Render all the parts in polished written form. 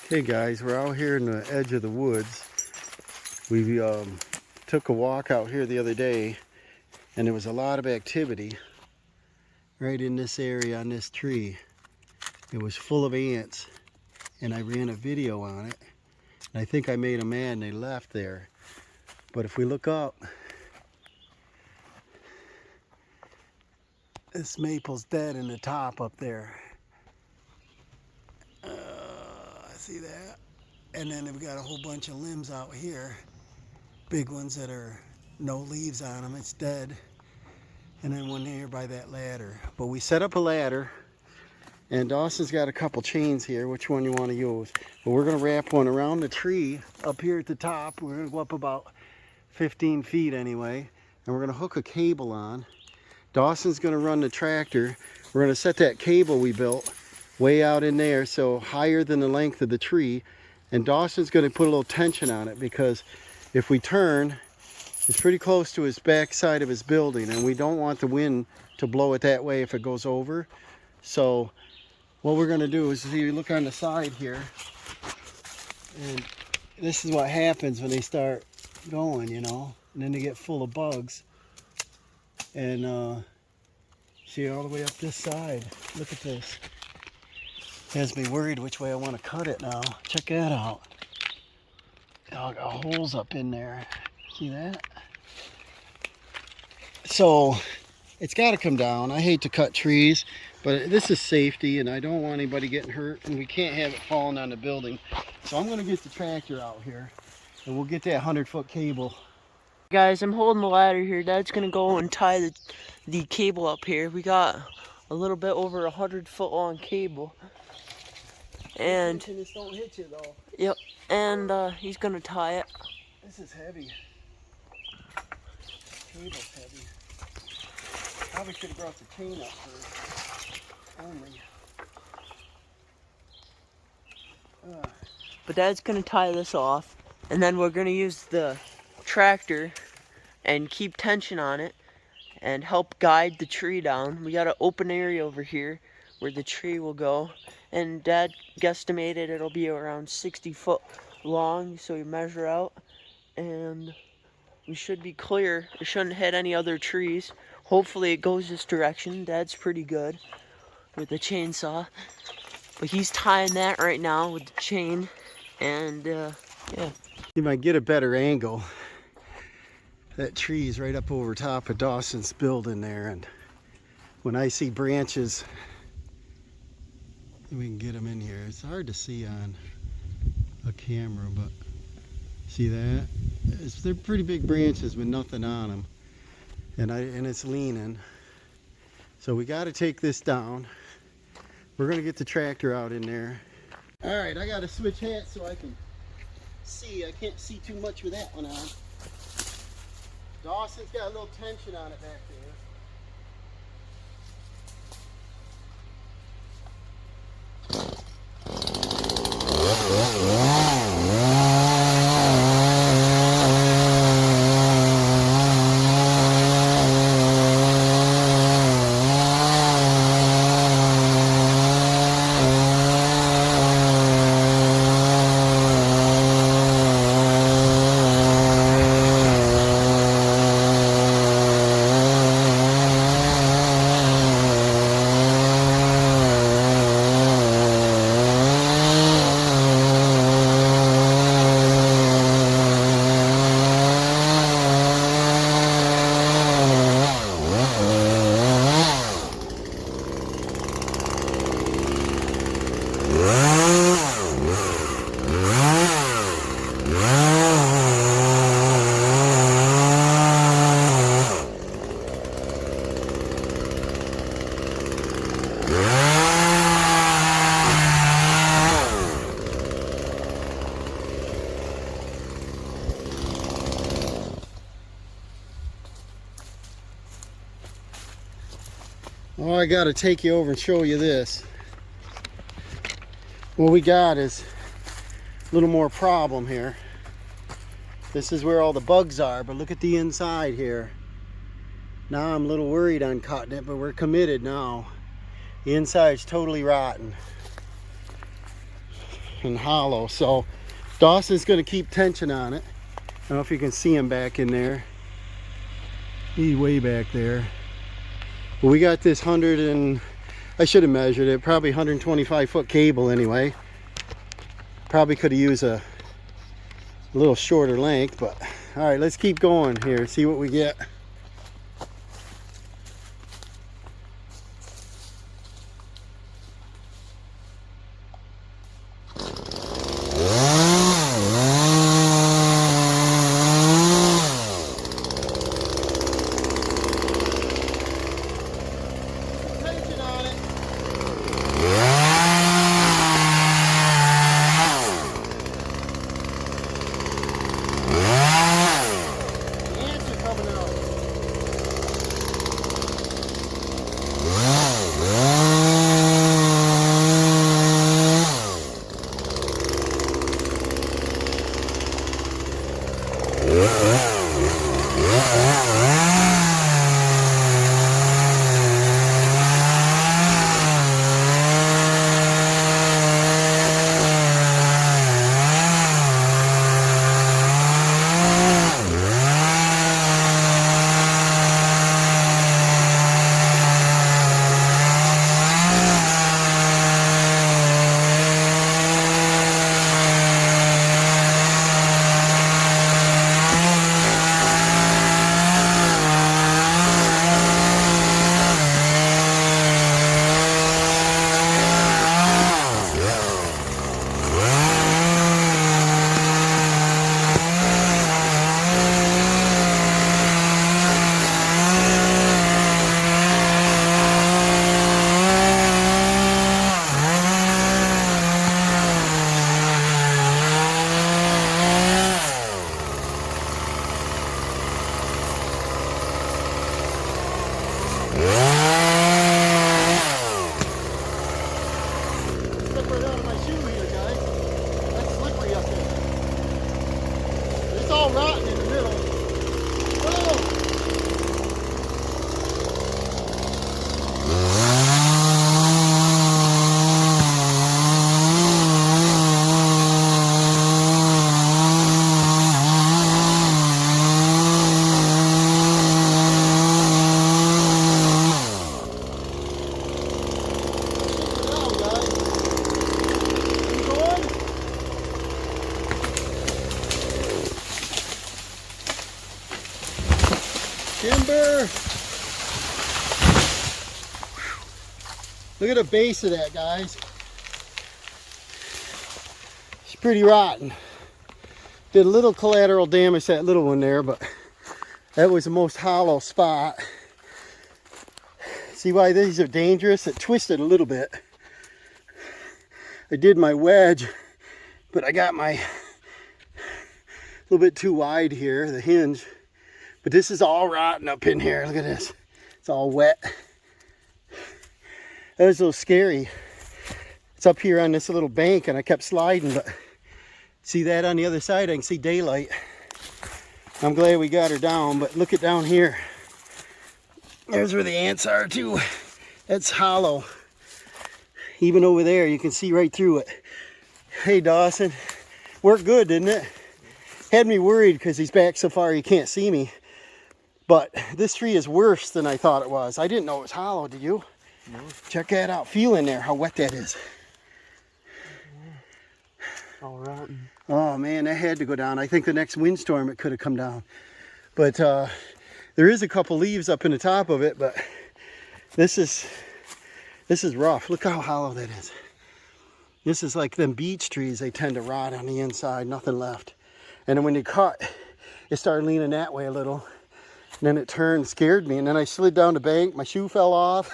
Hey guys, we're out here in the edge of the woods. We took a walk out here the other day and there was a lot of activity right in this area on this tree. It was full of ants and I ran a video on it. And I think I made them mad and they left there. But if we look up, this maple's dead in the top up there. See that? And then we've got a whole bunch of limbs out here. Big ones that are no leaves on them, it's dead. And then one here by that ladder. But we set up a ladder and Dawson's got a couple chains here, which one you want to use. But we're gonna wrap one around the tree up here at the top. We're gonna go up about 15 feet anyway. And we're gonna hook a cable on. Dawson's gonna run the tractor. We're gonna set that cable we built way out in there, so higher than the length of the tree. And Dawson's gonna put a little tension on it because if we turn, it's pretty close to his back side of his building and we don't want the wind to blow it that way if it goes over. So what we're gonna do is, see, you look on the side here, and this is what happens when they start going, you know, and then they get full of bugs. And see, all the way up this side, look at this. Has me worried which way I want to cut it now. Check that out. Oh, I got holes up in there. See that? So it's got to come down. I hate to cut trees, but this is safety and I don't want anybody getting hurt and we can't have it falling on the building. So I'm going to get the tractor out here and we'll get that 100-foot cable. Guys, I'm holding the ladder here. Dad's gonna go and tie the cable up here. We got a little bit over 100-foot long cable. And this don't hit you though. yep, and he's gonna tie it. This is heavy. Cable's heavy. Probably should have brought the chain up first. Only. But Dad's gonna tie this off, and then we're gonna use the tractor and keep tension on it and help guide the tree down. We got an open area over here where the tree will go, and Dad guesstimated it'll be around 60 foot long, so we measure out and we should be clear. It shouldn't hit any other trees. Hopefully it goes this direction. Dad's pretty good with the chainsaw, but he's tying that right now with the chain. And yeah, you might get a better angle. That tree's right up over top of Dawson's building there, and when I see branches, we can get them in here. It's hard to see on a camera, but see that? They're pretty big branches with nothing on them, and it's leaning. So we got to take this down. We're gonna get the tractor out in there. All right, I got to switch hats so I can see. I can't see too much with that one on. Dawson's got a little tension on it back there. Oh, I got to take you over and show you this. What we got is a little more problem here. This is where all the bugs are, but look at the inside here. Now I'm a little worried on cutting it, but we're committed now. The inside's totally rotten. and hollow. So Dawson's going to keep tension on it. I don't know if you can see him back in there. He's way back there. But we got this I should have measured it, probably 125 foot cable anyway. Probably could have used a little shorter length, but all right, let's keep going here, see what we get. Rotten in the middle. Oh! Timber! Look at the base of that, guys. It's pretty rotten. Did a little collateral damage to that little one there, but that was the most hollow spot. See why these are dangerous? It twisted a little bit. I did my wedge, but I got my a little bit too wide here, the hinge. But this is all rotten up in here. Look at this. It's all wet. That was a little scary. It's up here on this little bank and I kept sliding, but see that on the other side? I can see daylight. I'm glad we got her down, but look at down here. There's where the ants are too. That's hollow. Even over there, you can see right through it. Hey Dawson, worked good, didn't it? Had me worried because he's back so far he can't see me. But this tree is worse than I thought it was. I didn't know it was hollow, did you? No. Check that out. Feel in there how wet that is. All rotten. Oh man, that had to go down. I think the next windstorm it could have come down. But there is a couple leaves up in the top of it, but this is rough. Look how hollow that is. This is like them beech trees. They tend to rot on the inside, nothing left. And then when you cut, it started leaning that way a little. And then it turned, scared me. And then I slid down the bank. My shoe fell off.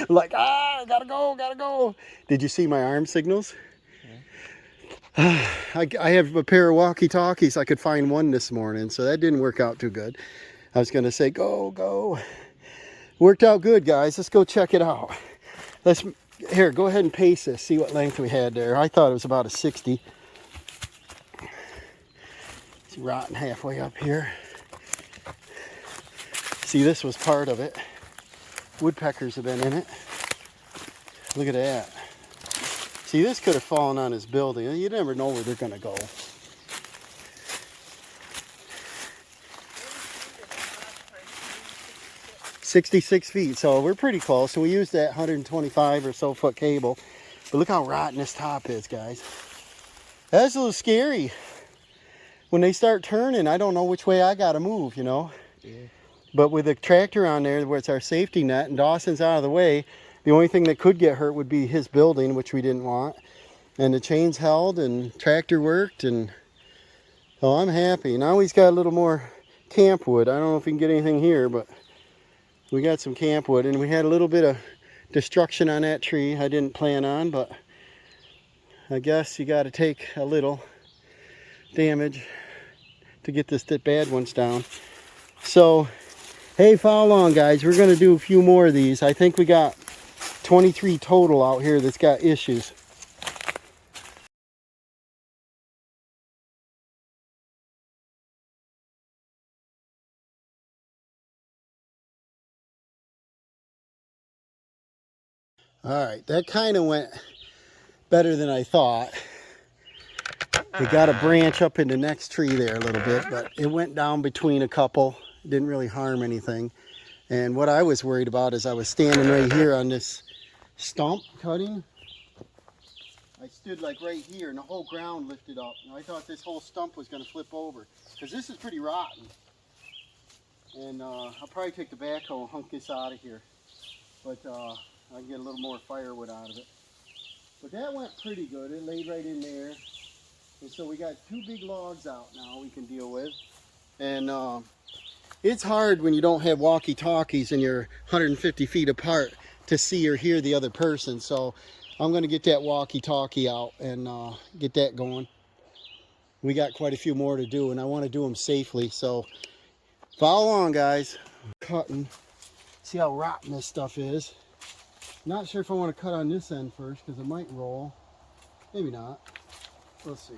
Like, I gotta go. Did you see my arm signals? Yeah. I have a pair of walkie-talkies. I could find one this morning, so that didn't work out too good. I was gonna say, go. Worked out good, guys. Let's go check it out. Here, go ahead and pace this. See what length we had there. I thought it was about a 60. It's rotten halfway up here. See, this was part of it. Woodpeckers have been in it. Look at that. See, this could have fallen on his building. You never know where they're going to go. $66 feet, so we're pretty close. So we used that 125 or so foot cable. But look how rotten this top is, guys. That's a little scary. When they start turning, I don't know which way I got to move, you know. Yeah. But with the tractor on there, where it's our safety net, and Dawson's out of the way, the only thing that could get hurt would be his building, which we didn't want. And the chains held, and tractor worked, and so I'm happy. Now he's got a little more camp wood. I don't know if we can get anything here, but we got some camp wood, and we had a little bit of destruction on that tree I didn't plan on, but I guess you got to take a little damage to get this bad ones down. So hey, follow along, guys. We're going to do a few more of these. I think we got 23 total out here that's got issues. All right, that kind of went better than I thought. We got a branch up in the next tree there a little bit, but it went down between a couple. It didn't really harm anything. And what I was worried about is I was standing right here on this stump cutting. I stood like right here and the whole ground lifted up. And I thought this whole stump was going to flip over because this is pretty rotten. And I'll probably take the backhoe and hunk this out of here. But I can get a little more firewood out of it. But that went pretty good. It laid right in there. And so we got 2 big logs out now we can deal with. And it's hard when you don't have walkie-talkies and you're 150 feet apart to see or hear the other person. So I'm going to get that walkie-talkie out and get that going. We got quite a few more to do, and I want to do them safely. So follow along, guys. Cutting. See how rotten this stuff is. Not sure if I want to cut on this end first because it might roll. Maybe not. Let's see.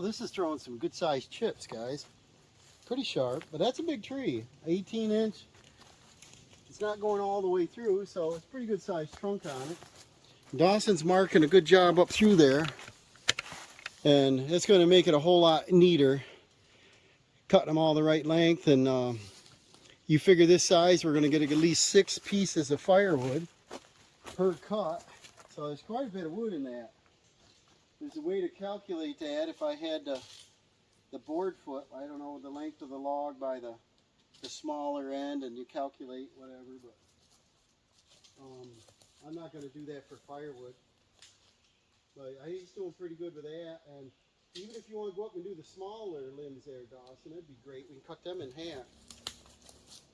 This is throwing some good sized chips, guys. Pretty sharp, but that's a big tree. 18-inch. It's not going all the way through, so it's pretty good sized trunk on it. Dawson's marking a good job up through there, and it's going to make it a whole lot neater. Cutting them all the right length, and you figure this size, we're going to get at least 6 pieces of firewood per cut. So there's quite a bit of wood in that. There's a way to calculate that if I had the board foot, I don't know, the length of the log by the smaller end, and you calculate whatever, but I'm not going to do that for firewood. But he's doing pretty good with that, and even if you want to go up and do the smaller limbs there, Dawson, that'd be great. We can cut them in half.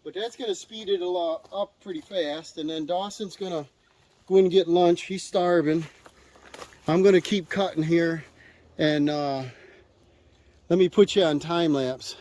But that's going to speed it a lot up pretty fast, and then Dawson's going to go in and get lunch. He's starving. I'm going to keep cutting here, and let me put you on time lapse.